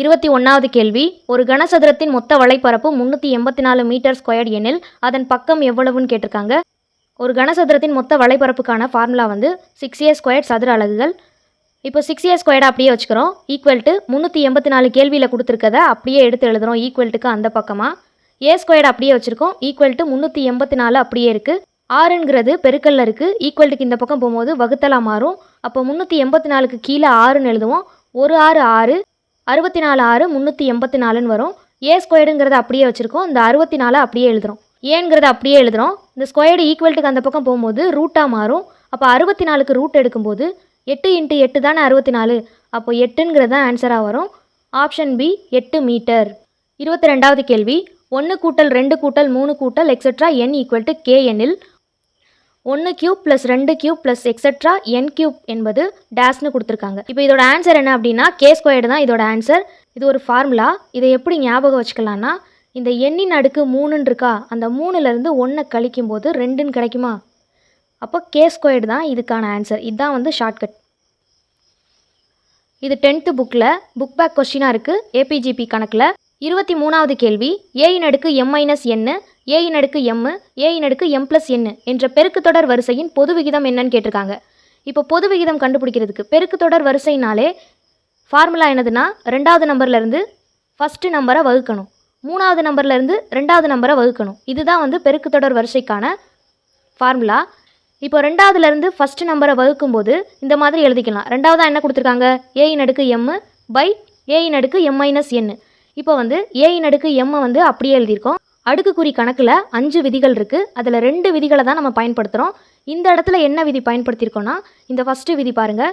21வது கேள்வி, ஒரு கனசதுரத்தின் மொத்த வலைப்பரப்பு 384 மீட்டர் ஸ்கொயர்ட் எனில் அதன் பக்கம் எவ்வளவுன்னு கேட்டிருக்காங்க. ஒரு கனசதுரத்தின் மொத்த வலைப்பரப்புக்கான ஃபார்முலா வந்து 6a² சதுர அலகுகள். இப்போ 6a² அப்படியே வச்சுக்கிறோம். ஈக்குவல் டு 384 கேள்வியில் கொடுத்துருக்கத அப்படியே எடுத்து எழுதுகிறோம். ஈக்குவல்ட்டுக்கு அந்த பக்கமாக a² அப்படியே வச்சுருக்கோம். ஈக்குவல் டு 384 அப்படியே இருக்குது. 6ங்கிறது பெருக்கல்ல இருக்குது. ஈக்குவல்ட்டுக்கு இந்த பக்கம் போகும்போது வகுத்தலாக மாறும். அப்போ 384க்கு கீழே 6ன்னு எழுதுவோம். 1 6 6, 64 6 384ன்னு வரும். a²ங்கிறத அப்படியே வச்சுருக்கோம். இந்த 64 அப்படியே எழுதுகிறோம். ஏங்கிறத அப்படியே எழுதுகிறோம். இந்த ஸ்கொயர்டு ஈக்குவல்ட்டுக்கு அந்த பக்கம் போகும்போது ரூட்டாக மாறும். அப்போ 64க்கு ரூட் எடுக்கும்போது 8 × 8 தானே 64. அப்போ 8ங்கிறது தான் ஆன்சராக வரும். Option B 8 metre. 22வது கேள்வி, 1 + 2 + 3 எக்ஸெட்ரா n = k எனில் 1³ + 2³ + எக்ஸெட்ரா n³ என்பது டேஷ்னு கொடுத்துருக்காங்க. இப்போ இதோட ஆன்சர் என்ன அப்படின்னா k² தான் இதோட ஆன்சர். இது ஒரு ஃபார்முலா. இதை எப்படி ஞாபகம் வச்சுக்கலான்னா, இந்த எண்ணின் அடுக்கு 3ன்னு இருக்கா, அந்த 3லேருந்து 1 கழிக்கும் போது 2ன்னு கிடைக்குமா? அப்போ k² தான் இதுக்கான ஆன்சர். இதுதான் வந்து ஷார்ட்கட். இது 10th புக்கில் புக் பேக் கொஸ்டினாக இருக்குது. ஏபிஜிபி கணக்கில். 23வது கேள்வி, a⁻m - n, a⁻m, a⁻m+n என்ற பெருக்கு தொடர் வரிசையின் பொது விகிதம் என்னன்னு கேட்டிருக்காங்க. இப்போ பொது விகிதம் கண்டுபிடிக்கிறதுக்கு பெருக்கு தொடர் வரிசைனாலே ஃபார்முலா என்னதுன்னா, 2வது நம்பர்லேருந்து ஃபஸ்ட்டு நம்பரை வகுக்கணும், 3வது நம்பர்லேருந்து 2வது நம்பரை வகுக்கணும். இதுதான் வந்து பெருக்கு தொடர் வரிசைக்கான ஃபார்முலா. இப்போ 2வதுலேருந்து ஃபஸ்ட்டு நம்பரை வகுக்கும்போது இந்த மாதிரி எழுதிக்கலாம். 2வதாக என்ன கொடுத்துருக்காங்க, a⁻m/a⁻m-n. இப்போ வந்து a⁻m வந்து அப்படியே எழுதியிருக்கோம். அடுக்குக்குறி கணக்கில் 5 விதிகள் இருக்குது. அதில் 2 விதிகளை தான் நம்ம பயன்படுத்துகிறோம். இந்த இடத்துல என்ன விதி பயன்படுத்தியிருக்கோன்னா, இந்த ஃபஸ்ட்டு விதி பாருங்கள்,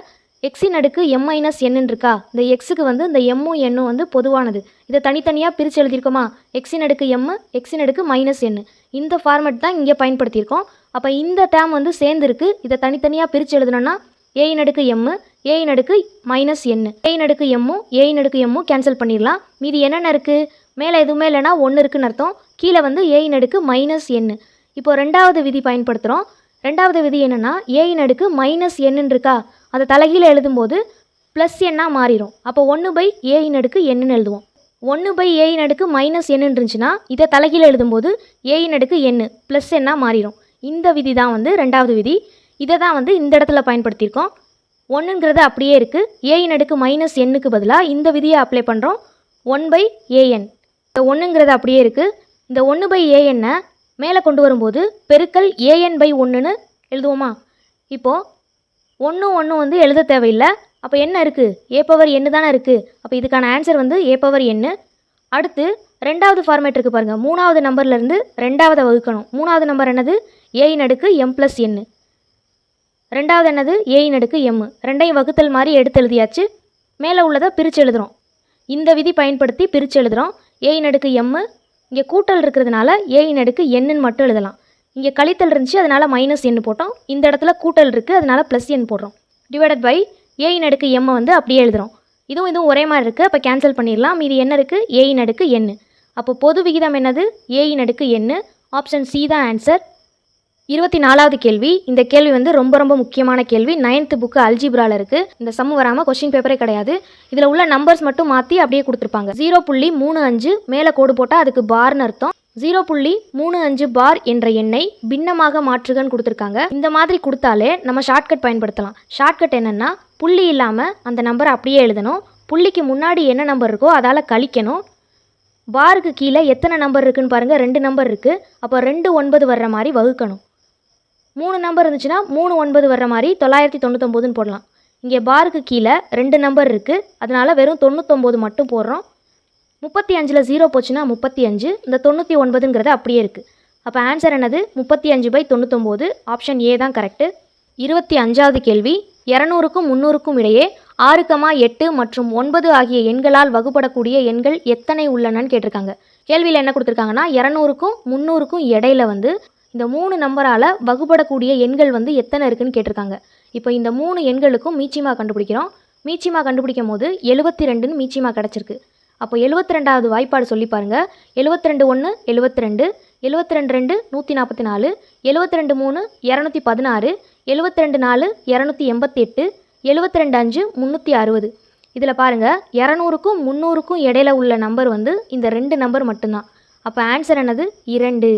x⁻m-n இருக்கா, இந்த எக்ஸுக்கு வந்து இந்த m-ம் n-ம் வந்து பொதுவானது. இதை தனித்தனியாக பிரித்து எழுதியிருக்கோமா, x⁻m, x⁻n. இந்த ஃபார்மேட் தான் இங்கே பயன்படுத்தியிருக்கோம். அப்போ இந்த டேம் வந்து சேர்ந்துருக்கு. இதை தனித்தனியாக பிரித்து எழுதணும்னா a⁻m, a⁻-n, a⁻m-ம் a⁻m-ம் கேன்சல் பண்ணிடலாம். மீதி என்னென்ன இருக்குது, மேலே எதுவுமே இல்லைனா 1 இருக்குன்னு அர்த்தம். கீழே வந்து a⁻n. இப்போ 2வது விதி பயன்படுத்துகிறோம். 2வது விதி என்னென்னா, a⁻n இருக்கா, அதை தலைகீழ எழுதும்போது +n மாறிடும். அப்போ 1/a⁻n எழுதுவோம். 1/a⁻n இருந்துச்சுன்னா இதை தலைகீழ எழுதும்போது a⁻n +n மாறிடும். இந்த விதி தான் வந்து 2வது விதி. இதை தான் வந்து இந்த இடத்துல பயன்படுத்தியிருக்கோம். 1ங்கிறது அப்படியே இருக்குது. a⁻n பதிலாக இந்த விதியை அப்ளை பண்ணுறோம். 1/an. இந்த 1ங்கிறது அப்படியே இருக்குது. இந்த 1/an மேலே கொண்டு வரும்போது பெருக்கல் an/1ன்னு எழுதுவோமா? இப்போது 1 வந்து எழுத தேவையில்லை. அப்போ என்ன இருக்குது, a⁻n தானே இருக்குது. அப்போ இதுக்கான ஆன்சர் வந்து a⁻n. அடுத்து 2வது ஃபார்மேட் இருக்குது பாருங்கள். 3வது நம்பர்லேருந்து 2வதை வகுக்கணும். 3வது நம்பர் என்னது, a⁻m+n. 2வது என்னது, a⁻m. ரெண்டையும் வகுத்தல் மாதிரி எடுத்து எழுதியாச்சு. மேலே உள்ளதை பிரித்து எழுதுகிறோம். இந்த விதி பயன்படுத்தி பிரித்து எழுதுகிறோம். a⁻m, இங்கே கூட்டல் இருக்கிறதுனால a⁻n மட்டும் எழுதலாம். இங்கே கழித்தல் இருந்துச்சு, அதனால் -n போட்டோம். இந்த இடத்துல கூட்டல் இருக்குது, அதனால் +n போடுறோம். டிவைடட் பை a⁻m வந்து அப்படியே எழுதுகிறோம். இதுவும் ஒரே மாதிரி இருக்குது. அப்போ கேன்சல் பண்ணிடலாம். மீதி என்ன இருக்குது, a⁻n. அப்போ பொது விகிதம் என்னது, a⁻n. ஆப்ஷன் சி தான் ஆன்சர். 24வது கேள்வி. இந்த கேள்வி வந்து ரொம்ப முக்கியமான கேள்வி. 9th புக்கு அல்ஜிப்ராவில் இருக்குது. இந்த சம் வராமல் கொஸ்டின் பேப்பரே கிடையாது. இதில் உள்ள நம்பர்ஸ் மட்டும் மாற்றி அப்படியே கொடுத்துருப்பாங்க. 0.35 மேலே கோடு போட்டால் அதுக்கு பார்னு அர்த்தம். 0.35 பார் என்ற எண்ணை பின்னமாக மாற்றுகன்னு கொடுத்துருக்காங்க. இந்த மாதிரி கொடுத்தாலே நம்ம ஷார்ட்கட் பயன்படுத்தலாம். ஷார்ட்கட் என்னென்னா, புள்ளி இல்லாமல் அந்த நம்பரை அப்படியே எழுதணும். புள்ளிக்கு முன்னாடி என்ன நம்பர் இருக்கோ அதால் கழிக்கணும். பாருக்கு கீழே எத்தனை நம்பர் இருக்குன்னு பாருங்கள், 2 நம்பர் இருக்குது. அப்போ 2 9 வர்ற மாதிரி வகுக்கணும். 3 நம்பர் இருந்துச்சுன்னா 3 9 வர்ற மாதிரி 999ன்னு போடலாம். இங்கே பாருக்கு கீழே 2 நம்பர் இருக்குது, அதனால் வெறும் 99 மட்டும் போடுறோம். 35ல் 0 போச்சுன்னா 35. இந்த 99ங்கிறது அப்படியே இருக்குது. அப்போ ஆன்சர் என்னது, 35/99. ஆப்ஷன் ஏ தான் கரெக்டு. 25வது கேள்வி. 200க்கும் 300க்கும் இடையே 6, 8 மற்றும் 9 ஆகிய எண்களால் வகுப்படக்கூடிய எண்கள் எத்தனை உள்ளனன்னு கேட்டிருக்காங்க. கேள்வியில் என்ன கொடுத்துருக்காங்கன்னா, 200க்கும் 300க்கும் இடையில வந்து இந்த 3 நம்பரால் வகுப்படக்கூடிய எண்கள் வந்து எத்தனை இருக்குன்னு கேட்டிருக்காங்க. இப்போ இந்த 3 எண்களுக்கும் மீச்சிமா கண்டுபிடிக்கிறோம். மீச்சிமா கண்டுபிடிக்கும் போது 72ன்னு மீச்சிமா கிடச்சிருக்கு. அப்போ 72வது வாய்ப்பாடு சொல்லி பாருங்கள். 72 1 72, 72 2 144, 72 3 216, 72 4 288, 72 5 360. இதில் பாருங்கள் 200க்கும் 300க்கும் இடையில உள்ள நம்பர் வந்து இந்த 2 நம்பர் மட்டும்தான். அப்போ ஆன்சர் என்னது 2.